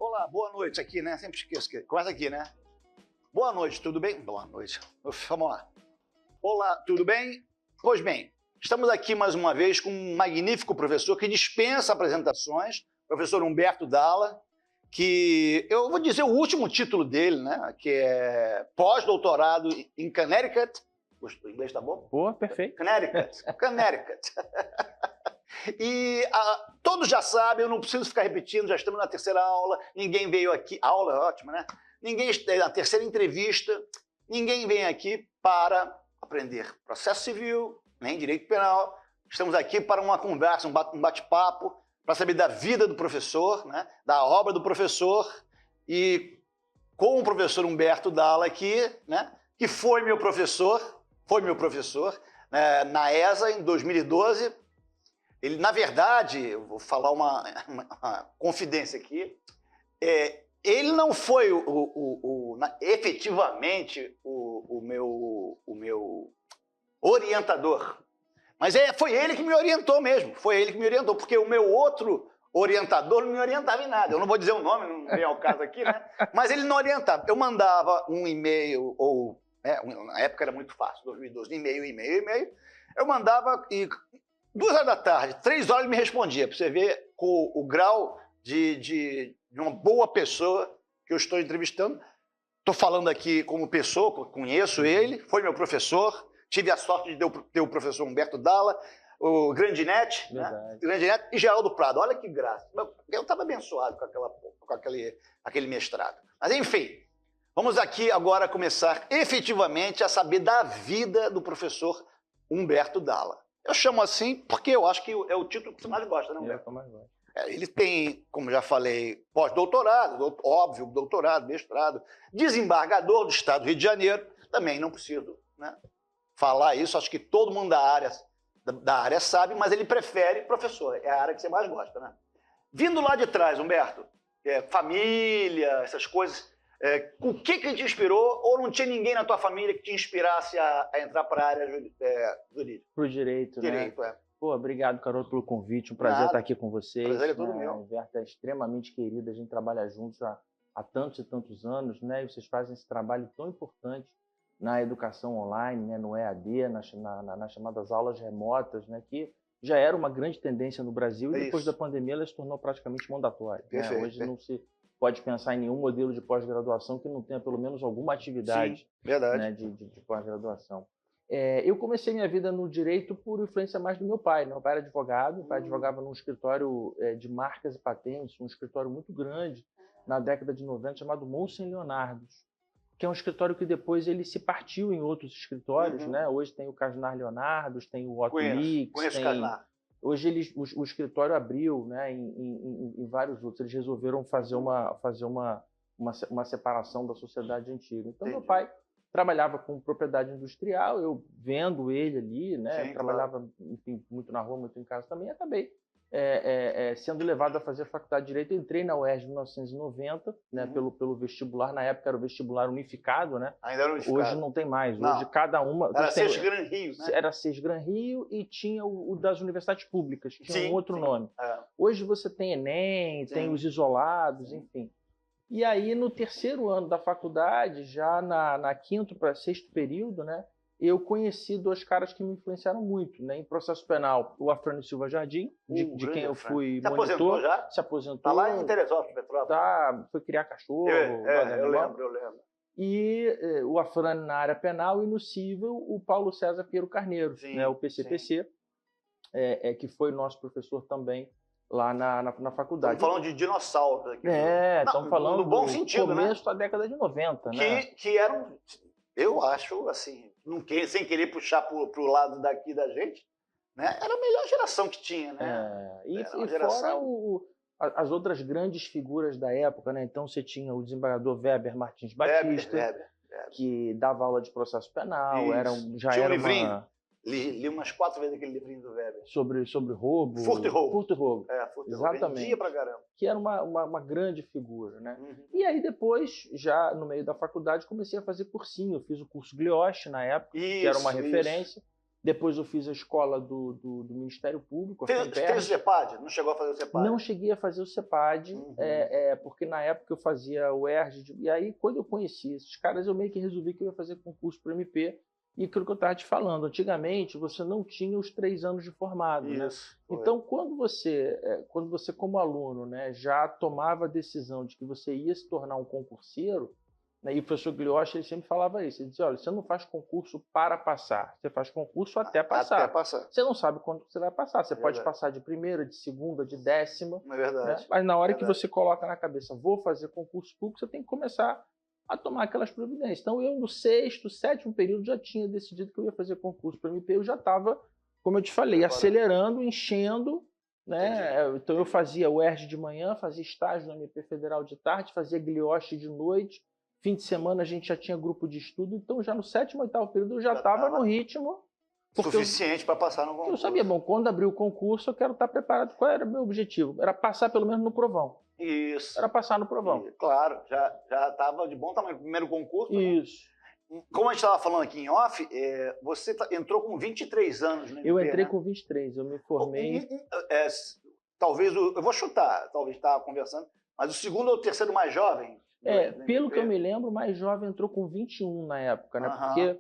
Olá, boa noite aqui, né? Sempre esqueço que começa aqui, né? Boa noite, tudo bem? Boa noite. Vamos lá. Olá, tudo bem? Pois bem, estamos aqui mais uma vez com um magnífico professor que dispensa apresentações, professor Humberto Dalla, que eu vou dizer o último título dele, né? Que é pós-doutorado em Connecticut. O inglês tá bom? Boa, perfeito. Connecticut. E todos já sabem, eu não preciso ficar repetindo, já estamos na terceira aula, ninguém veio aqui, a aula é ótima, né? Na terceira entrevista, ninguém vem aqui para aprender processo civil, nem direito penal, estamos aqui para uma conversa, um bate-papo, para saber da vida do professor, né? Da obra do professor, e com o professor Humberto Dalla aqui, né? Que foi meu professor na ESA em 2012. Ele, na verdade, eu vou falar uma confidência aqui, ele não foi efetivamente o meu orientador, mas foi ele que me orientou mesmo, porque o meu outro orientador não me orientava em nada. Eu não vou dizer o nome, não vem ao caso aqui, né? Mas ele não orientava. Eu mandava um e-mail, na época era muito fácil, 2012, e-mail, eu mandava e 2 horas da tarde, 3 horas ele me respondia, para você ver o grau de uma boa pessoa que eu estou entrevistando. Estou falando aqui como pessoa, conheço ele, foi meu professor, tive a sorte de ter o professor Humberto Dalla, o Grandinete, né? Grandinete e Geraldo Prado. Olha que graça. Eu estava abençoado com aquele mestrado. Mas, enfim, vamos aqui agora começar efetivamente a saber da vida do professor Humberto Dalla. Eu chamo assim porque eu acho que é o título que você mais gosta, né, Humberto? Eu mais gosto. Ele tem, como já falei, pós-doutorado, óbvio, doutorado, mestrado, desembargador do Estado do Rio de Janeiro. Também não preciso, né, falar isso, acho que todo mundo da área sabe, mas ele prefere professor, é a área que você mais gosta, né? Vindo lá de trás, Humberto, família, essas coisas, o que te inspirou, ou não tinha ninguém na tua família que te inspirasse a entrar para a área jurídica? Para o direito, né? Direito, Pô, obrigado, Carol, pelo convite. Um prazer estar aqui com vocês. Prazer é todo meu. A Humberto é extremamente querida, a gente trabalha juntos há tantos e tantos anos, né? E vocês fazem esse trabalho tão importante na educação online, né? No EAD, nas chamadas aulas remotas, né? Que já era uma grande tendência no Brasil e depois da pandemia ela se tornou praticamente mandatória. Né? Hoje não se pode pensar em nenhum modelo de pós-graduação que não tenha pelo menos alguma atividade, né, de pós-graduação. Eu comecei minha vida no direito por influência mais do meu pai. Meu pai era advogado, meu pai advogava num escritório de marcas e patentes, um escritório muito grande na década de 90 chamado Monsen Leonardos, que é um escritório que depois ele se partiu em outros escritórios, né? Hoje tem o Casnar Leonardos, tem o Otto Lix, conheço Casnar. Hoje o escritório abriu, né, em vários outros. Eles resolveram fazer uma separação da sociedade antiga. Então, meu pai trabalhava com propriedade industrial, eu vendo ele ali, né, trabalhava enfim, muito na rua, muito em casa também, e acabei sendo levado a fazer faculdade de Direito. Eu entrei na UERJ em 1990, né, pelo vestibular. Na época era o vestibular unificado, né? Ainda era unificado. Hoje não tem mais. Hoje cada uma... Era Sesgran Rio, né? Era Sesgran Rio e tinha o das universidades públicas, tinha um outro nome. É. Hoje você tem Enem, tem os isolados, enfim. E aí, no terceiro ano da faculdade, já na quinto para sexto período, né, eu conheci 2 caras que me influenciaram muito, né, em processo penal. O Afrânio Silva Jardim, de quem eu fui monitor. Se aposentou já? Se aposentou. Está lá em Teresópolis, Petrópolis. Tá, foi criar cachorro. Eu lembro. E o Afrânio na área penal, e no civil, o Paulo César Pinheiro Carneiro, né, o PCPC, que foi nosso professor também lá na faculdade. Estamos falando de dinossauros aqui. Estamos falando no bom sentido, do começo da década de 90, né? Que eram, eu acho, assim, sem querer puxar para o lado daqui da gente, né? Era a melhor geração que tinha, né? E fora as outras grandes figuras da época, né? Então você tinha o desembargador Weber Martins Batista, Weber. que dava aula de processo penal, tinha um livrinho. Li umas 4 vezes aquele livrinho do Weber. Sobre roubo. Furto e roubo. Furto e roubo. Exatamente. Vendia pra caramba. Que era uma grande figura, né? E aí depois, já no meio da faculdade, comecei a fazer cursinho. Eu fiz o curso Glioche na época, que era uma referência. Depois eu fiz a escola do Ministério Público. Fez o CEPAD? Não chegou a fazer o CEPAD? Não cheguei a fazer o CEPAD, porque na época eu fazia o ERJ, e aí quando eu conheci esses caras, eu meio que resolvi que eu ia fazer concurso para MP, e aquilo que eu estava te falando, antigamente você não tinha os 3 anos de formado, né? Então quando você como aluno, né, já tomava a decisão de que você ia se tornar um concurseiro, né, e o professor Glioche, ele sempre falava isso, ele dizia, olha, você não faz concurso para passar, você faz concurso até passar. Até passar. Você não sabe quando você vai passar, você pode passar de primeira, de segunda, de 10ª, é verdade. Né? Mas na hora que você coloca na cabeça, vou fazer concurso público, você tem que começar a tomar aquelas providências. Então eu no 6º, 7º período já tinha decidido que eu ia fazer concurso para MP, eu já estava, como eu te falei, acelerando, enchendo, né? Então eu fazia o ERJ de manhã, fazia estágio na MP Federal de tarde, fazia Glioche de noite, fim de semana a gente já tinha grupo de estudo, então já no 7º, 8º período eu já estava no ritmo suficiente para passar no concurso. Eu sabia, bom, quando abrir o concurso eu quero estar preparado. Qual era o meu objetivo? Era passar pelo menos no provão. Isso. Era passar no provão. Claro, já estava de bom tamanho. Primeiro concurso. Isso. Né? Como a gente estava falando aqui em off, você entrou com 23 anos no MP, Eu entrei, né? com 23, eu me formei... Talvez, eu vou chutar, talvez estava conversando, mas o segundo ou o terceiro mais jovem? Pelo que eu me lembro, o mais jovem entrou com 21 na época, né? Porque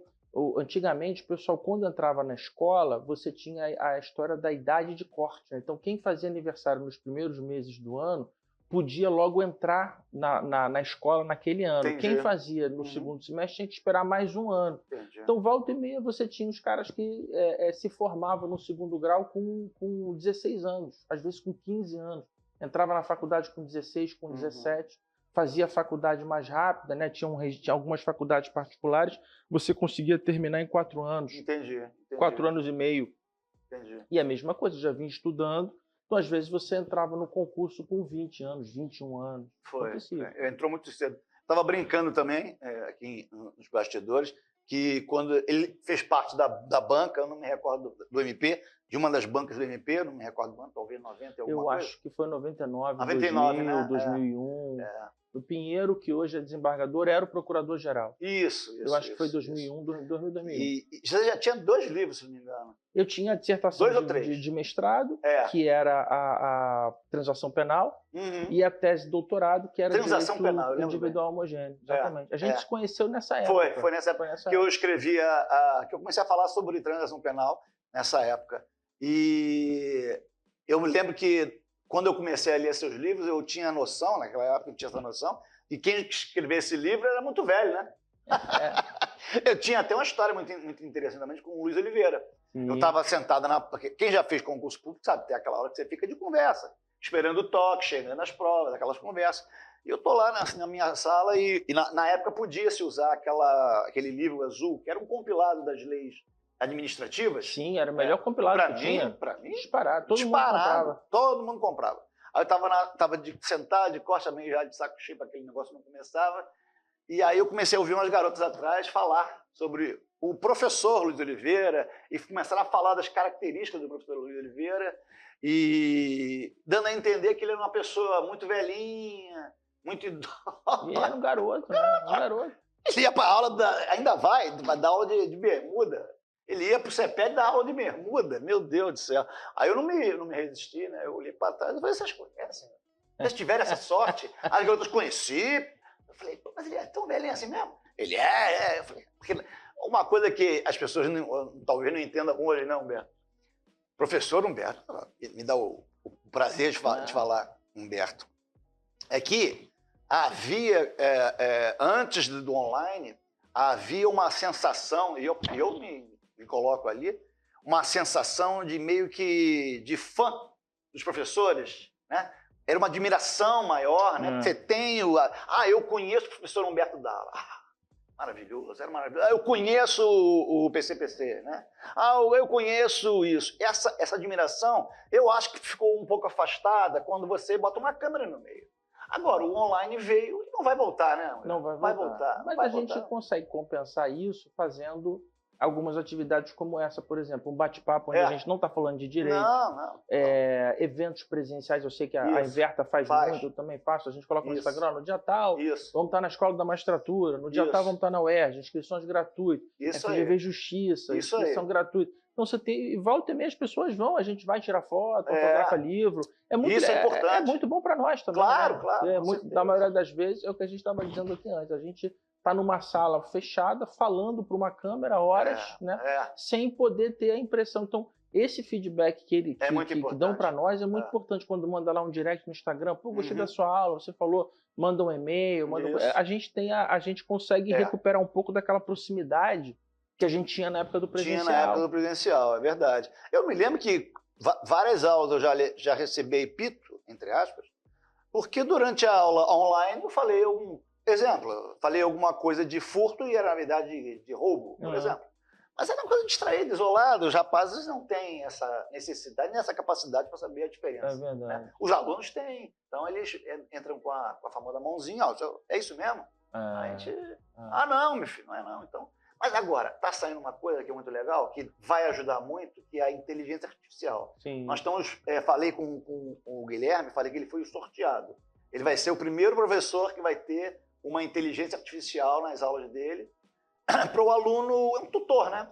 antigamente, o pessoal, quando entrava na escola, você tinha a história da idade de corte, né? Então, quem fazia aniversário nos primeiros meses do ano podia logo entrar na escola naquele ano. Entendi. Quem fazia no segundo semestre tinha que esperar mais um ano. Entendi. Então, volta e meia, você tinha os caras que se formavam no segundo grau com 16 anos, às vezes com 15 anos. Entrava na faculdade com 16, com 17, fazia a faculdade mais rápida, né? Tinha algumas faculdades particulares, você conseguia terminar em 4 anos. Entendi. 4 anos e meio. Entendi. E a mesma coisa, já vinha estudando. Então, às vezes, você entrava no concurso com 20 anos, 21 anos. Entrou muito cedo. Estava brincando também, aqui nos bastidores, que quando ele fez parte da banca, eu não me recordo do MP, de uma das bancas do MP, não me recordo quando, talvez 90 alguma coisa. Eu acho que foi 99, 99, 2000, né? 2001. O Pinheiro, que hoje é desembargador, era o procurador-geral. Isso. Eu acho que foi 2001, 2001. E você já tinha 2 livros, se não me engano. Eu tinha a dissertação de mestrado, que era a transação penal, e a tese de doutorado, que era transação direito penal, individual homogêneo. Exatamente. A gente se conheceu nessa época. Foi nessa época que eu escrevia, que eu comecei a falar sobre transação penal nessa época. E eu me lembro que quando eu comecei a ler seus livros, eu tinha noção, naquela época eu tinha essa noção, de quem escreveu esse livro era muito velho, né? Eu tinha até uma história muito interessante também com o Luiz Oliveira. Eu estava sentado quem já fez concurso público sabe, tem aquela hora que você fica de conversa, esperando o toque, chegando as provas, aquelas conversas. E eu estou lá na minha sala e na época podia-se usar aquele livro azul, que era um compilado das leis administrativas. Sim, era o melhor compilado que tinha. Para mim, disparado. Todo mundo comprava. Todo mundo comprava. Aí eu estava sentado, de costa meio já de saco cheio, para aquele negócio não começava. E aí eu comecei a ouvir umas garotas atrás falar sobre o professor Luiz Oliveira e começaram a falar das características do professor Luiz Oliveira e dando a entender que ele era uma pessoa muito velhinha, muito idosa. E era um garoto, né? Um garoto. Ele ia para a aula, ainda vai dar aula de bermuda. Ele ia para o CEPED dar aula de bermuda. Meu Deus do céu. Aí eu não me resisti, né? Eu olhei para trás e falei, vocês conhecem? Vocês tiveram essa sorte? As garotas conheci. Eu falei, mas ele é tão velhinho assim mesmo? Ele é. Eu falei, porque uma coisa que as pessoas talvez não entendam hoje, não, Humberto. Professor Humberto, me dá o prazer de falar, Humberto, é que havia, antes do online, havia uma sensação, e eu me coloco ali, uma sensação de meio que de fã dos professores, né? Era uma admiração maior, né? Você tem eu conheço o professor Humberto Dalla. Maravilhoso, era maravilhoso. Eu conheço o PCPC, né? Eu conheço isso. Essa admiração, eu acho que ficou um pouco afastada quando você bota uma câmera no meio. Agora, o online veio e não vai voltar, né? Não vai voltar. Mas a gente consegue compensar isso fazendo algumas atividades como essa, por exemplo, um bate-papo onde a gente não está falando de direito. Não. Eventos presenciais, eu sei que a Inverta faz muito, eu também faço. A gente coloca no Instagram, no dia tal, vamos estar na Escola da Magistratura, no dia tal vamos estar na UERJ, inscrições gratuitas, FGV Justiça, inscrição gratuita. Então você tem, volta e meia as pessoas vão, a gente vai tirar foto, fotografa livro. Isso é importante. É muito bom para nós também. Claro, né? claro. Na maioria das vezes, é o que a gente estava dizendo aqui antes, a gente está numa sala fechada, falando para uma câmera horas, né? Sem poder ter a impressão. Então, esse feedback que dão para nós é muito importante. Quando manda lá um direct no Instagram, pô, gostei da sua aula, você falou, manda um e-mail, a gente consegue recuperar um pouco daquela proximidade que a gente tinha na época do presencial. Tinha na época do presencial, é verdade. Eu me lembro que várias aulas eu já recebi epíteto, entre aspas, porque durante a aula online eu falei falei alguma coisa de furto e era, na verdade, de roubo, por exemplo. Mas era uma coisa distraída, isolada. Os rapazes não têm essa necessidade, nem essa capacidade para saber a diferença. É verdade. Né? Os alunos têm. Então, eles entram com a famosa mãozinha. É isso mesmo? A gente... não, meu filho, não é não. Então... Mas agora, está saindo uma coisa que é muito legal, que vai ajudar muito, que é a inteligência artificial. Sim. Nós estamos... falei com o Guilherme, falei que ele foi o sorteado. Ele vai ser o primeiro professor que vai ter uma inteligência artificial nas aulas dele, para o aluno, é um tutor, né?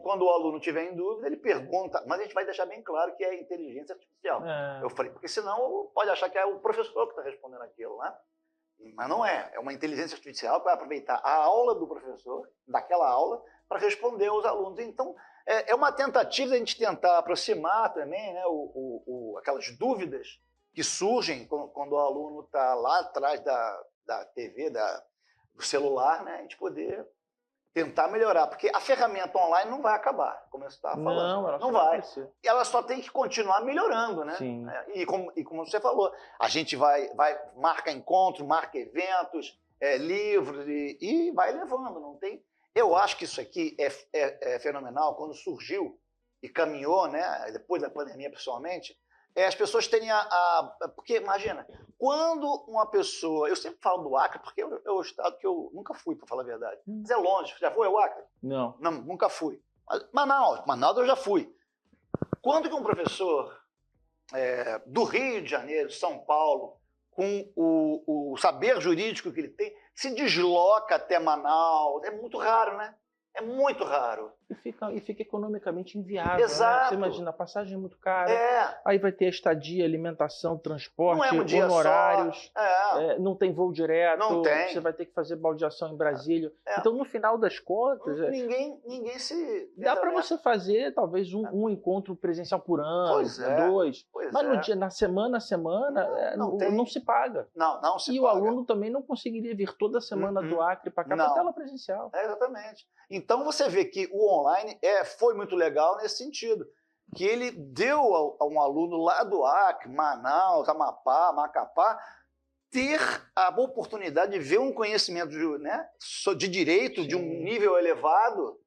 Quando o aluno tiver em dúvida, ele pergunta, mas a gente vai deixar bem claro que é inteligência artificial. Eu falei, porque senão pode achar que é o professor que está respondendo aquilo, né? Mas não é, é uma inteligência artificial que vai aproveitar a aula do professor, daquela aula, para responder aos alunos. Então, é uma tentativa de a gente tentar aproximar também, né, aquelas dúvidas que surgem quando o aluno está lá atrás da TV, do celular, né, a gente poder tentar melhorar, porque a ferramenta online não vai acabar, como eu estava falando. Não vai. Ela só tem que continuar melhorando, né? Sim. E como você falou, a gente vai marca encontro, marca eventos, livros e vai levando, não tem. Eu acho que isso aqui é fenomenal. Quando surgiu e caminhou, né? Depois da pandemia, pessoalmente, as pessoas terem porque imagina, quando uma pessoa... Eu sempre falo do Acre, porque é o estado que eu nunca fui, para falar a verdade. Mas é longe. Já foi ao Acre? Não. Não, nunca fui. Mas Manaus eu já fui. Quando que um professor do Rio de Janeiro, São Paulo, com o saber jurídico que ele tem, se desloca até Manaus? É muito raro, né? É muito raro. E fica economicamente inviável. Exato. Né? Você imagina, a passagem é muito cara, aí vai ter estadia, alimentação, transporte, honorários, não tem voo direto, não tem. Você vai ter que fazer baldeação em Brasília. Então, no final das contas... Ninguém se... Dá para você fazer, talvez, um encontro presencial por ano, dois, mas no dia, na semana não se paga. Não se paga. E o aluno também não conseguiria vir toda semana do Acre para cá para tela presencial. Exatamente. Então, você vê que o online foi muito legal nesse sentido, que ele deu a um aluno lá do Acre, Manaus, Amapá, Macapá, ter a oportunidade de ver um conhecimento de direito de um nível elevado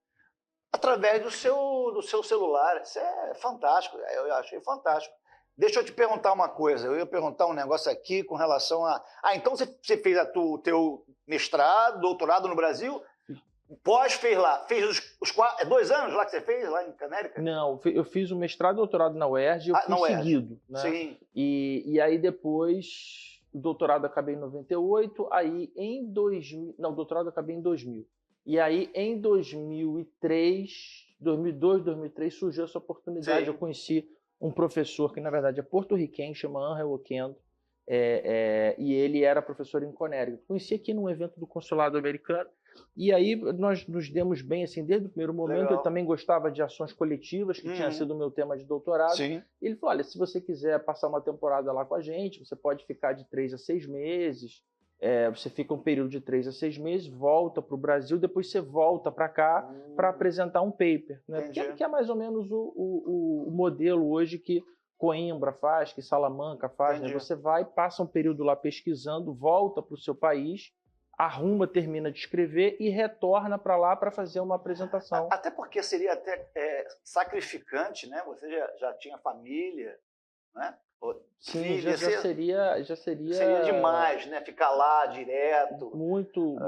através do seu celular. Isso é fantástico, eu achei fantástico. Deixa eu te perguntar uma coisa, eu ia perguntar um negócio aqui com relação a... então você fez o teu mestrado, doutorado no Brasil... Fez lá, fez os 2 anos lá que você fez, lá em Canérica? Não, eu fiz o mestrado e doutorado na UERJ e eu fui seguido. Né? Sim. E aí depois, o doutorado acabei em 98, aí em 2000... Não, o doutorado acabei em 2000. E aí em 2003, 2002, 2003, surgiu essa oportunidade. Sim. Eu conheci um professor que, na verdade, é porto-riquenho, chama Angel Oquendo, e ele era professor em Conérica. Conheci aqui num evento do consulado americano. E aí nós nos demos bem, assim, desde o primeiro momento. Legal. Ele também gostava de ações coletivas, que tinha sido o meu tema de doutorado. Sim. Ele falou, olha, se você quiser passar uma temporada lá com a gente, você pode ficar de 3 a 6 meses, você fica um período de 3 a 6 meses, volta para o Brasil, depois você volta para cá para apresentar um paper. Né? Que é mais ou menos o modelo hoje que Coimbra faz, que Salamanca faz. Né? Você vai, passa um período lá pesquisando, volta para o seu país, arruma, termina de escrever e retorna para lá para fazer uma apresentação. Até porque seria até sacrificante, né? Você já tinha família, né? Sim, filha, já seria... Seria demais, né? Ficar lá direto. Muito...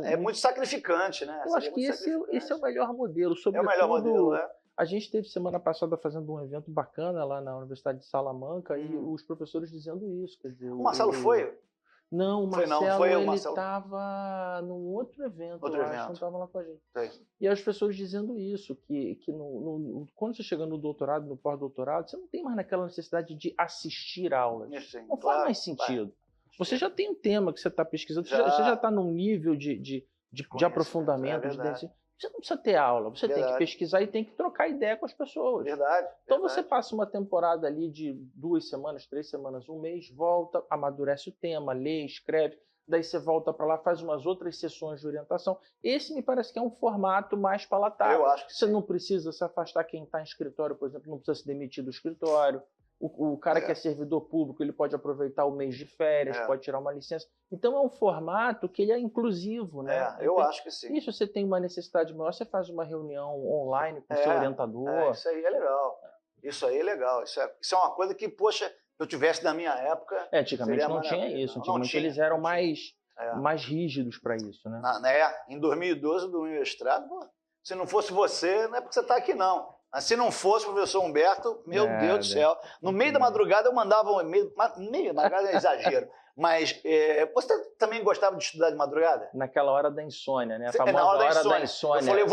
É muito sacrificante, né? Eu acho que esse é o melhor modelo. É o melhor modelo, A gente esteve semana passada fazendo um evento bacana lá na Universidade de Salamanca e os professores dizendo isso. Quer dizer, o Marcelo foi? Não, o Foi não, Marcelo, foi o ele Marcelo. estava num outro evento, Outro eu acho, não evento. estava lá com a gente. Sei. E as pessoas dizendo isso, que quando você chega no doutorado, no pós-doutorado, você não tem mais naquela necessidade de assistir aulas. Isso, sim, Não faz claro, mais sentido. Você já tem um tema que você está pesquisando, você Já. já está num nível de Conhecimento, aprofundamento, é de verdade. dentro. Você não precisa ter aula, você tem que Verdade. pesquisar e tem que trocar ideia com as pessoas. Verdade. Então verdade. você passa uma temporada ali de 2 semanas, 3 semanas, um mês, volta, amadurece o tema, lê, escreve, daí você volta para lá, faz umas outras sessões de orientação. Esse me parece que é um formato mais palatável. Eu acho que Você sim. não precisa se afastar, quem está em escritório, por exemplo, não precisa se demitir do escritório. O cara que é servidor público, ele pode aproveitar o mês de férias, pode tirar uma licença. Então é um formato que ele é inclusivo, né? Eu acho que sim. E se você tem uma necessidade maior, você faz uma reunião online com o seu orientador. Isso aí é legal. Isso aí é legal. Isso é uma coisa que, poxa, se eu tivesse na minha época... Antigamente não tinha isso. Antigamente eles eram mais rígidos para isso, né? Em 2012, do meu mestrado, pô, se não fosse você, não é porque você está aqui, não. Mas se não fosse o professor Humberto, meu Deus do céu. No meio da madrugada eu mandava um e-mail. Meio da madrugada é exagero. Mas você também gostava de estudar de madrugada? Naquela hora da insônia, né? A famosa na hora da insônia. insônia. Eu falei,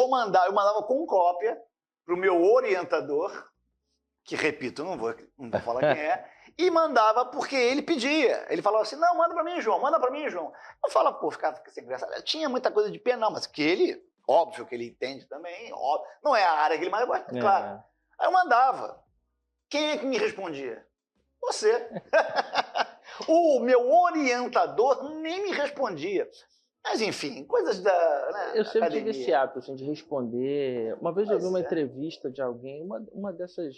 eu mandava com cópia para o meu orientador, que, repito, não vou falar quem é, e mandava porque ele pedia. Ele falava assim, não, manda para mim, João, manda para mim, João. Eu falava, pô, ficava sem graça. Tinha muita coisa de pena, não, mas que ele... Óbvio que ele entende também, óbvio. Não é a área que ele mais gosta, claro. Aí eu mandava. Quem é que me respondia? Você. O meu orientador nem me respondia. Mas, enfim, coisas da eu sempre academia. tive esse hábito assim, de responder. Uma vez eu vi uma entrevista de alguém, uma dessas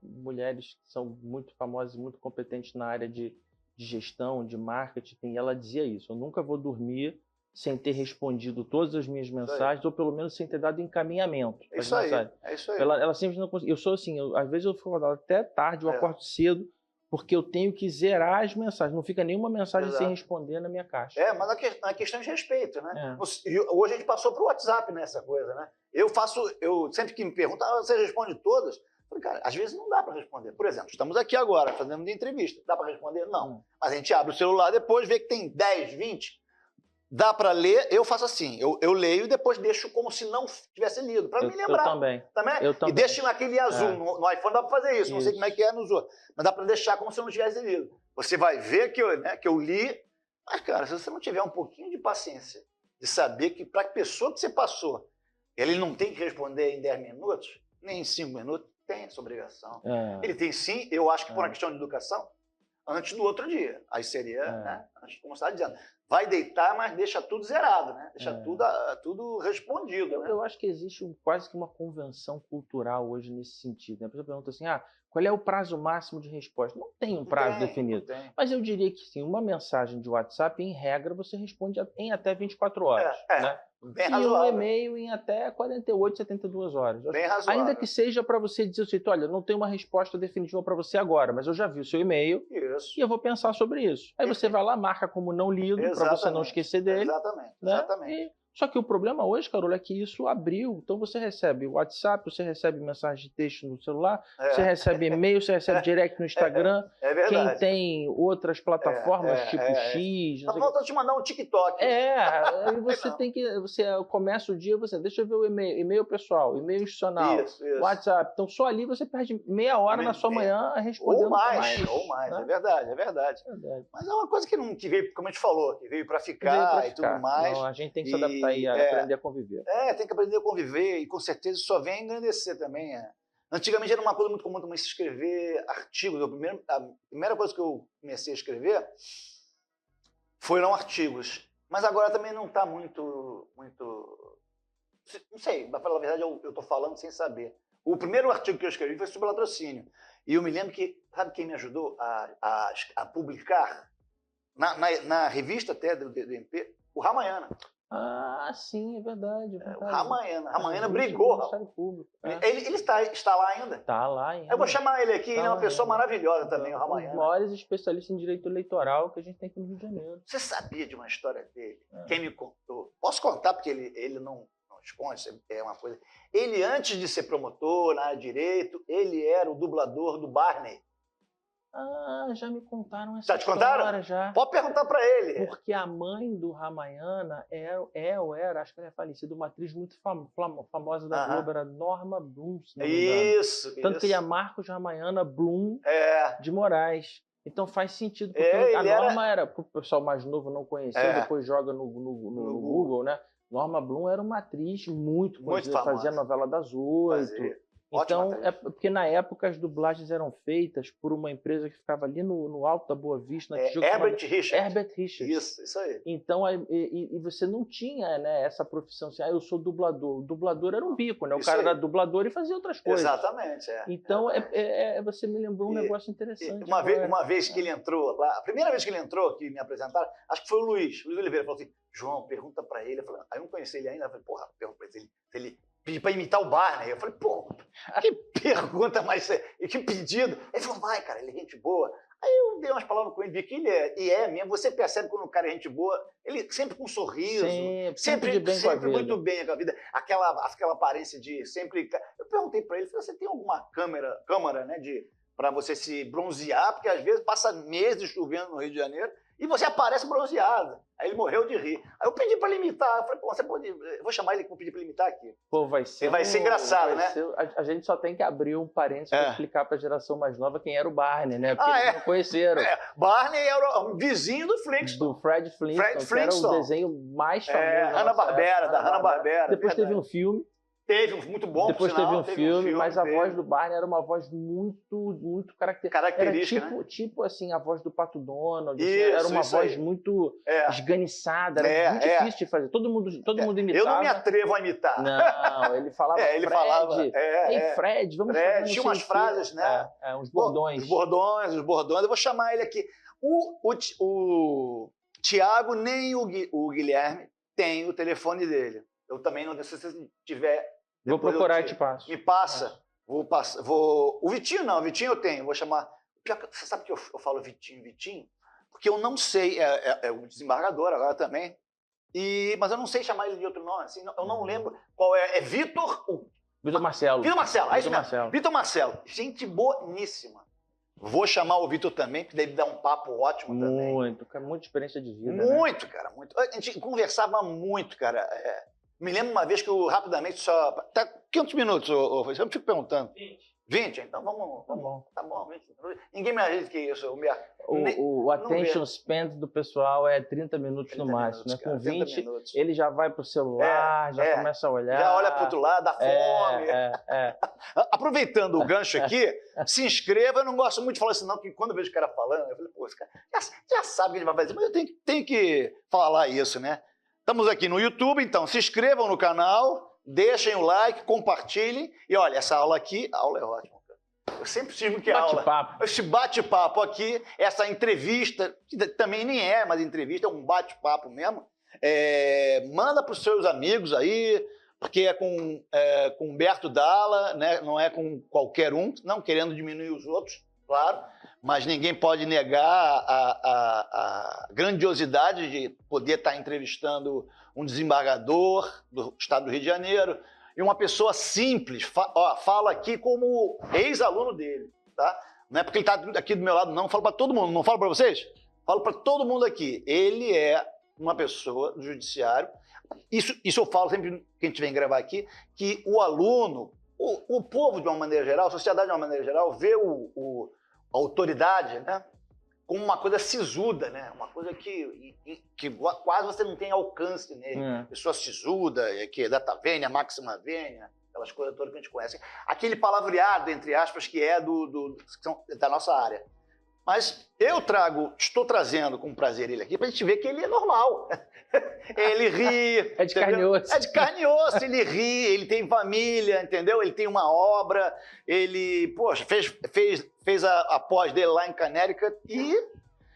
mulheres que são muito famosas e muito competentes na área de gestão, de marketing, e ela dizia isso: eu nunca vou dormir sem ter respondido todas as minhas mensagens, ou pelo menos sem ter dado encaminhamento. É isso aí. Ela sempre não conseguiu. Eu sou assim, às vezes eu fico até tarde, eu acordo cedo, porque eu tenho que zerar as mensagens. Não fica nenhuma mensagem sem responder na minha caixa. Mas é questão de respeito, né? Hoje a gente passou para o WhatsApp nessa coisa, né? Eu sempre que me perguntam, você responde todas? Eu falei, cara, às vezes não dá para responder. Por exemplo, estamos aqui agora fazendo uma entrevista. Dá para responder? Não. Mas a gente abre o celular depois, vê que tem 10, 20. Dá para ler, eu faço assim, eu leio e depois deixo como se não tivesse lido, para me lembrar. Eu também. E deixo naquele azul, no iPhone dá para fazer isso, não sei como é que é nos outros, mas dá para deixar como se eu não tivesse lido. Você vai ver que eu li, mas, cara, se você não tiver um pouquinho de paciência, de saber que para a pessoa que você passou, ele não tem que responder em 10 minutos, nem em 5 minutos, tem essa obrigação. Ele tem sim, eu acho que por uma questão de educação, antes do outro dia. Aí seria, antes de começar dizendo, vai deitar, mas deixa tudo zerado, né? Deixa tudo respondido. Né? Eu acho que existe quase que uma convenção cultural hoje nesse sentido. Né? A pessoa pergunta assim, qual é o prazo máximo de resposta? Não tem um prazo definido. Mas eu diria que sim, uma mensagem de WhatsApp, em regra, você responde em até 24 horas. Né? Bem e razoável. um e-mail em até 48, 72 horas. Bem razoável. Ainda que seja para você dizer o seguinte, olha, não tenho uma resposta definitiva para você agora, mas eu já vi o seu e-mail e eu vou pensar sobre isso. Aí você vai lá, marca como não lido, para você não esquecer dele. Exatamente. Só que o problema hoje, Carol, é que isso abriu. Então você recebe WhatsApp, você recebe mensagem de texto no celular, você recebe e-mail, você recebe direct no Instagram. É verdade. Quem tem outras plataformas tipo X... Tá faltando te mandar um TikTok. Aí você tem que... Você começa o dia, deixa eu ver o e-mail pessoal, e-mail institucional, isso. WhatsApp. Então só ali você perde meia hora na sua manhã respondendo ou mais. Né? É verdade. Mas é uma coisa que veio, como a gente falou, que veio para ficar e tudo mais. Não, a gente tem que se adaptar e aprender a conviver. Tem que aprender a conviver e com certeza isso só vem engrandecer também. Antigamente era uma coisa muito comum também se escrever artigos. A primeira coisa que eu comecei a escrever foram artigos. Mas agora também não está muito... Não sei, para falar a verdade, eu estou falando sem saber. O primeiro artigo que eu escrevi foi sobre latrocínio. E eu me lembro que, sabe quem me ajudou a publicar? Na revista até do MP, o Ramayana. Sim, é verdade. O Ramayana brigou. Ele está lá ainda? Está lá ainda. Eu vou chamar ele aqui, ele é uma pessoa maravilhosa também, o Ramayana. Um dos maiores especialistas em direito eleitoral que a gente tem aqui no Rio de Janeiro. Você sabia de uma história dele? Quem me contou? Posso contar, porque ele não esconde, é uma coisa... Ele, antes de ser promotor na área de direito, ele era o dublador do Barney. Ah, já me contaram essa Já te contaram? história, já. Pode perguntar para ele. Porque a mãe do Ramayana ou era, acho que ela é falecida, uma atriz muito famosa da Globo, era Norma Bloom, se não me engano. Isso. Tanto que ele é Marcos Ramayana Bloom de Moraes. Então faz sentido, porque a Norma era, para o pessoal mais novo não conhecer, depois joga no Google, né? Norma Bloom era uma atriz muito conhecida, fazia a novela das 8. Então, é porque na época as dublagens eram feitas por uma empresa que ficava ali no alto da Boa Vista, na Tijuca. Herbert Richards. Herbert Richards. Isso aí. Então, e você não tinha, né, essa profissão assim, eu sou dublador. O dublador era um bico, né? O cara era dublador e fazia outras coisas. Exatamente. Então, você me lembrou um negócio interessante. Uma vez que ele entrou lá, a primeira vez que ele entrou, que me apresentaram, acho que foi o Luiz Oliveira, falou assim, João, pergunta pra ele. Aí eu não conheci ele ainda, eu falei, porra, pergunta pra ele se ele pedir para imitar o Barney. Eu falei, pô, que pergunta mais... Que pedido. Ele falou, vai, cara, ele é gente boa. Aí eu dei umas palavras com ele, vi que ele é mesmo. Você percebe quando o cara é gente boa, ele sempre com um sorriso, sempre muito bem com a vida. Aquela aparência de sempre... Eu perguntei para ele, você tem alguma câmera, né, para você se bronzear? Porque às vezes passa meses chovendo no Rio de Janeiro e você aparece bronzeado. Aí ele morreu de rir. Aí eu pedi para ele imitar. Eu falei, pô, você pode... Eu vou chamar ele, vou pedir para ele imitar aqui. Pô, vai ser engraçado, né? A gente só tem que abrir um parênteses para explicar para a geração mais nova quem era o Barney, né? Porque eles não conheceram. Barney era um vizinho do Flintstone. Do Fred Flintstone, que era o desenho mais famoso. Da Hanna-Barbera. Depois teve um filme. Teve um muito bom, depois teve um filme, mas a voz do Barney era uma voz muito característica. Era tipo assim, a voz do Pato Donald. Era uma voz muito esganiçada, era muito difícil de fazer. Todo mundo imitava. Eu não me atrevo a imitar. Não, ele falava Fred. Ei, Fred, vamos fazer tinha umas frases, né? Uns bordões. Os bordões. Eu vou chamar ele aqui. O Tiago nem o Guilherme tem o telefone dele. Eu também não sei se você tiver... Vou procurar e te passo. Me passa. Vou passar. O Vitinho não, o Vitinho eu tenho. Vou chamar... Você sabe que eu falo Vitinho? Porque eu não sei, é o desembargador agora também, mas eu não sei chamar ele de outro nome. Assim, eu não lembro qual é. É Vitor Marcelo. Vitor Marcelo, é isso mesmo. Vitor Marcelo. Gente boníssima. Vou chamar o Vitor também, que deve dar um papo ótimo também. Muita experiência de vida. Muito, né? Cara, muito. A gente conversava muito, cara. Me lembro uma vez que eu rapidamente só... Tá, quantos minutos, eu me fico perguntando? 20? Então vamos. Tá bom, 20. Ninguém me ajuda que isso. O attention span do pessoal é 30 minutos no máximo, né? Com 20, ele já vai pro celular, já começa a olhar. Já olha pro outro lado, dá fome. Aproveitando o gancho aqui, se inscreva. Eu não gosto muito de falar assim, não, que quando eu vejo o cara falando, eu falei, pô, esse cara já sabe o que ele vai fazer, mas eu tenho que falar isso, né? Estamos aqui no YouTube, então se inscrevam no canal, deixem o like, compartilhem. E olha, essa aula aqui, a aula é ótima. Eu sempre digo que esse bate-papo aqui, essa entrevista, que também nem é mais entrevista, é um bate-papo mesmo. Manda para os seus amigos aí, porque é com Humberto Dalla, né? Não é com qualquer um, não querendo diminuir os outros, claro. Mas ninguém pode negar a grandiosidade de poder estar entrevistando um desembargador do estado do Rio de Janeiro e uma pessoa simples. Falo aqui como ex-aluno dele, tá? Não é porque ele está aqui do meu lado, não. Falo para todo mundo. Não falo para vocês? Falo para todo mundo aqui. Ele é uma pessoa do judiciário. Isso eu falo sempre que a gente vem gravar aqui, que o aluno, o povo de uma maneira geral, a sociedade de uma maneira geral, vê a autoridade, né, como uma coisa sisuda, né, uma coisa que quase você não tem alcance nele. Pessoa sisuda, que é data vênia, máxima vênia, aquelas coisas todas que a gente conhece. Aquele palavreado, entre aspas, que é da nossa área. Mas estou trazendo com prazer ele aqui para a gente ver que ele é normal. Ele ri. É de carne e osso. É de carne e osso, ele ri, ele tem família, entendeu? Ele tem uma obra, ele, poxa, fez a pós dele lá em Connecticut e,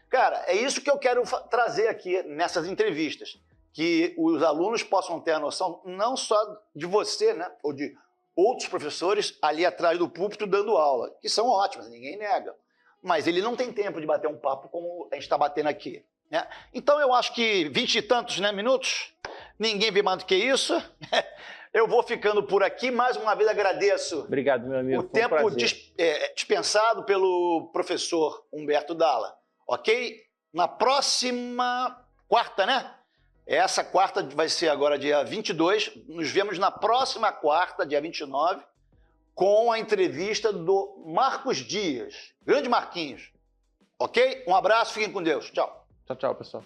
cara, é isso que eu quero trazer aqui nessas entrevistas. Que os alunos possam ter a noção não só de você, né? Ou de outros professores ali atrás do púlpito dando aula, que são ótimas, ninguém nega. Mas ele não tem tempo de bater um papo como a gente está batendo aqui, né? Então eu acho que 20 e tantos, né, minutos, ninguém vê mais do que isso. Eu vou ficando por aqui. Mais uma vez agradeço Obrigado, meu amigo. o tempo dispensado pelo professor Humberto Dalla. Ok? Na próxima quarta, né? Essa quarta vai ser agora dia 22. Nos vemos na próxima quarta, dia 29, com a entrevista do Marcos Dias. Grande Marquinhos. Ok? Um abraço, fiquem com Deus. Tchau. Tchau, tchau, pessoal.